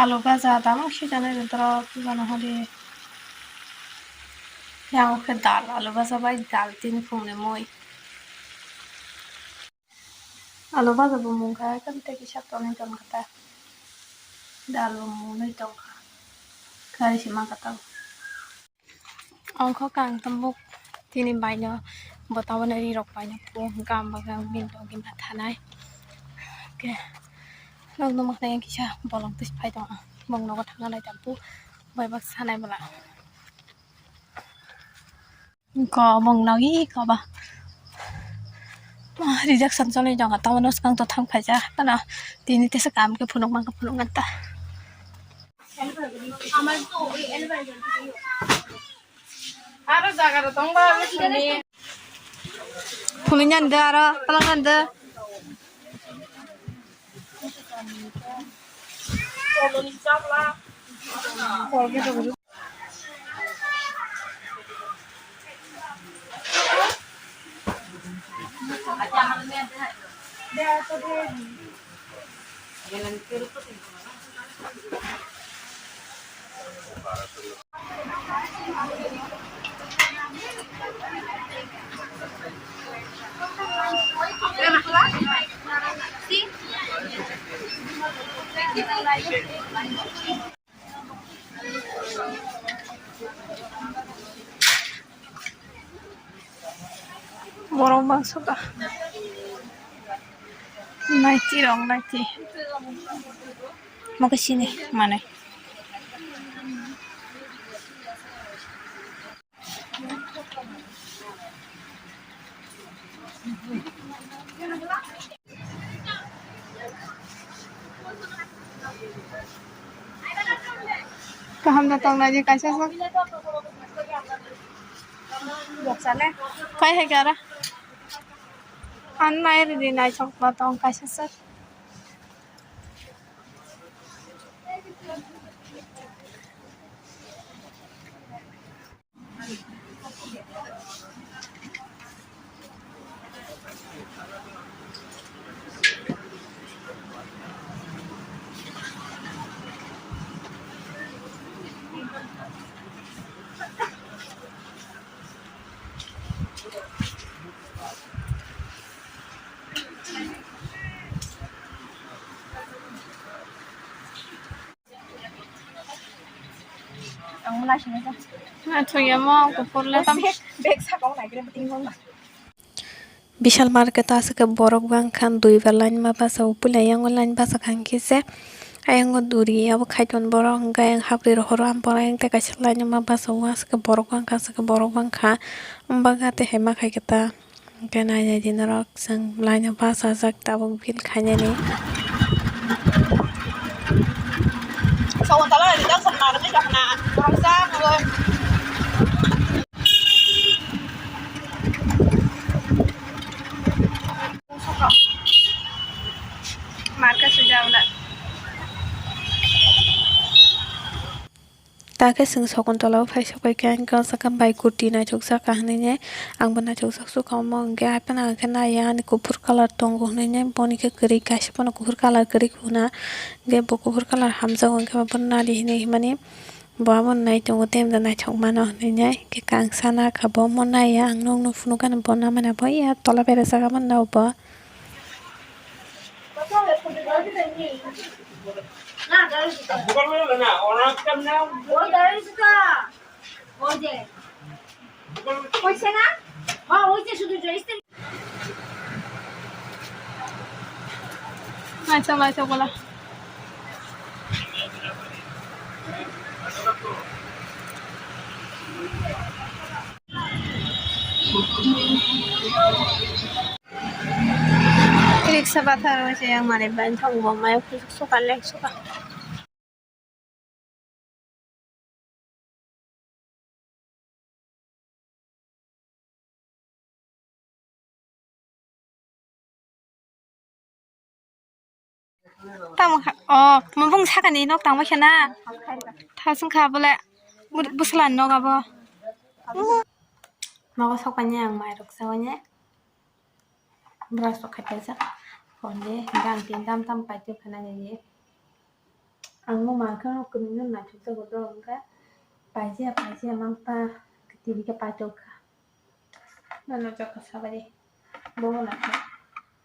আলু ভাজা দাম সিজানের ভিতরে জানো হলে yang dal alu basa bai dal tin phung ne moi alu basa bu mung ka kan te ki shat ton ton kata dal bu mung nei tong kari si ma kata ong kho kang tambuk tini bai no botawan ri rok bai no pu gam ba gam bin to gi ma thanai ke long no mak nei ki cha bolong tis phai tong mong no ka thanga lai tam pu bai bak sanai bala ko mong lagi ko ba rejection chole jang ta manos kang to tham khaja tana tini te sakam ke phunok mang ka phunok ngata আমার তো ওই এলভাইজার আরো জায়গাটা তোমরা শুনি ফুলি নান্দে আর তালাং নান্দে colony Chapla কলকে তো বুঝু আচ্ছা আমাদের মেয়ে দেয়া তো দিয়ে গেলেন কেউ তো বড় মাংসটা নাইটি রং নাইটি মকে চিনি মানে kaham datang lagi kaisa sak boksane kai hai gara an nai ri nai chok batong kaisa sak ang mulai sini dah ato yamo kupur le tam bek sa kau nai kira penting hong Vishal market আছে বরক বাং খান দুই বেলাইন মা বাসা উপলে yang online basa kan kise ayang duri abo khaiton borok hingga yang hapri rohoro am pora yang te kaisa lain ma basa was ke borok bang ka ke borok bang kha umbaga te hema khai kita gana ya dinarok sang lain basa jak tabok bil khanya ni so tala ni jak sanna ni jak na borok sa ngoi marka sujawla take sing sokon tolau phai sokai kan ka sakam bai kurti na chok sa kahne ne ang bana chok sak su kam ge apana khana ya ni kupur color tong go ne boni ke kari kash pon kupur color kari khuna ge bo kupur color hamja go ke bonna li ne mane babon nai tong tem da nai chok mano ne ke kang sana khabo mon nai ya ang nong no funu kan bonna mana bo ya tola bere sa man na ba bukan na orang kan na oh dari suka oh je কইছে না হ্যাঁ ওই যে শুধু ড্রেসটা আচ্ছা আচ্ছা বলা Riksa bathar wase yang mane ban thong bo mai suka lek suka tang oh mumpung sakani nok tang ma khana tha sung kha bole buslan nok abo mako sokanya yang mai rok sawanya beras sok kata sa konde gang tin tam tam pai tu khana ye Ang mau makan kemungkinan nak cuci kotor enggak pagi mampa ketiga pajoka nono joko sabari bawa nak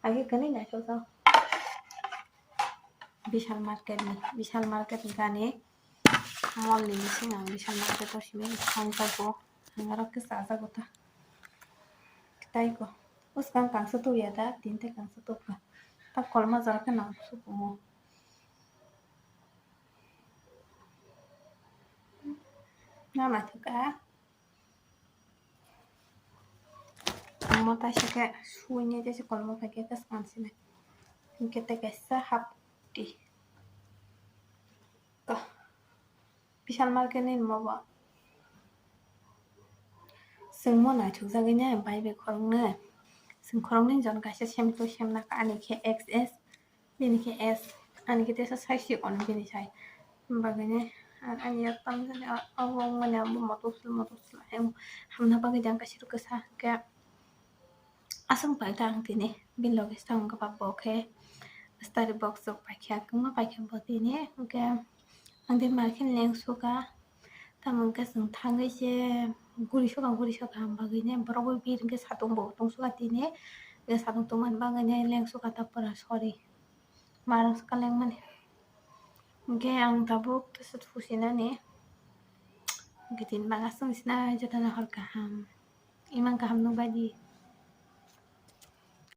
agi kani nak cuci Vishal market gane mall ni sing ang Vishal market to simi sangka ko ngarok ke sasa kota kitai ko uskan kang satu ya da tinte kang satu ka ta kolma jar ka na su mo na ma tuka mo ta shike sunya je kolma ka ke kas kan sine kita kesa hapti ko Vishal market ni mo ba sing mo na thuk sa ganya bai be khorong ne sing khorong ni jon ka se sem to sem na ka ani ke xs bini ke s ani ke tesa sai si on bini sai bagane ani ya tam ne awong mana bu motos em hamna bagi jang ka siru ka sa ka asang pai tang tini bin log stang ka pa bokhe study box ok pa kya kuma pa kya bo tini ka ang din market leng su ka tamang ka sing thang se guri so ka bagane borobo bir ke satung bo tong su ka tini ke satung tuman bagane leng su ka ta para sorry marang sekaleng man ke ang tabuk tesut fusina ni gitin bangasung sina jatana hor kaham imang kaham nung baji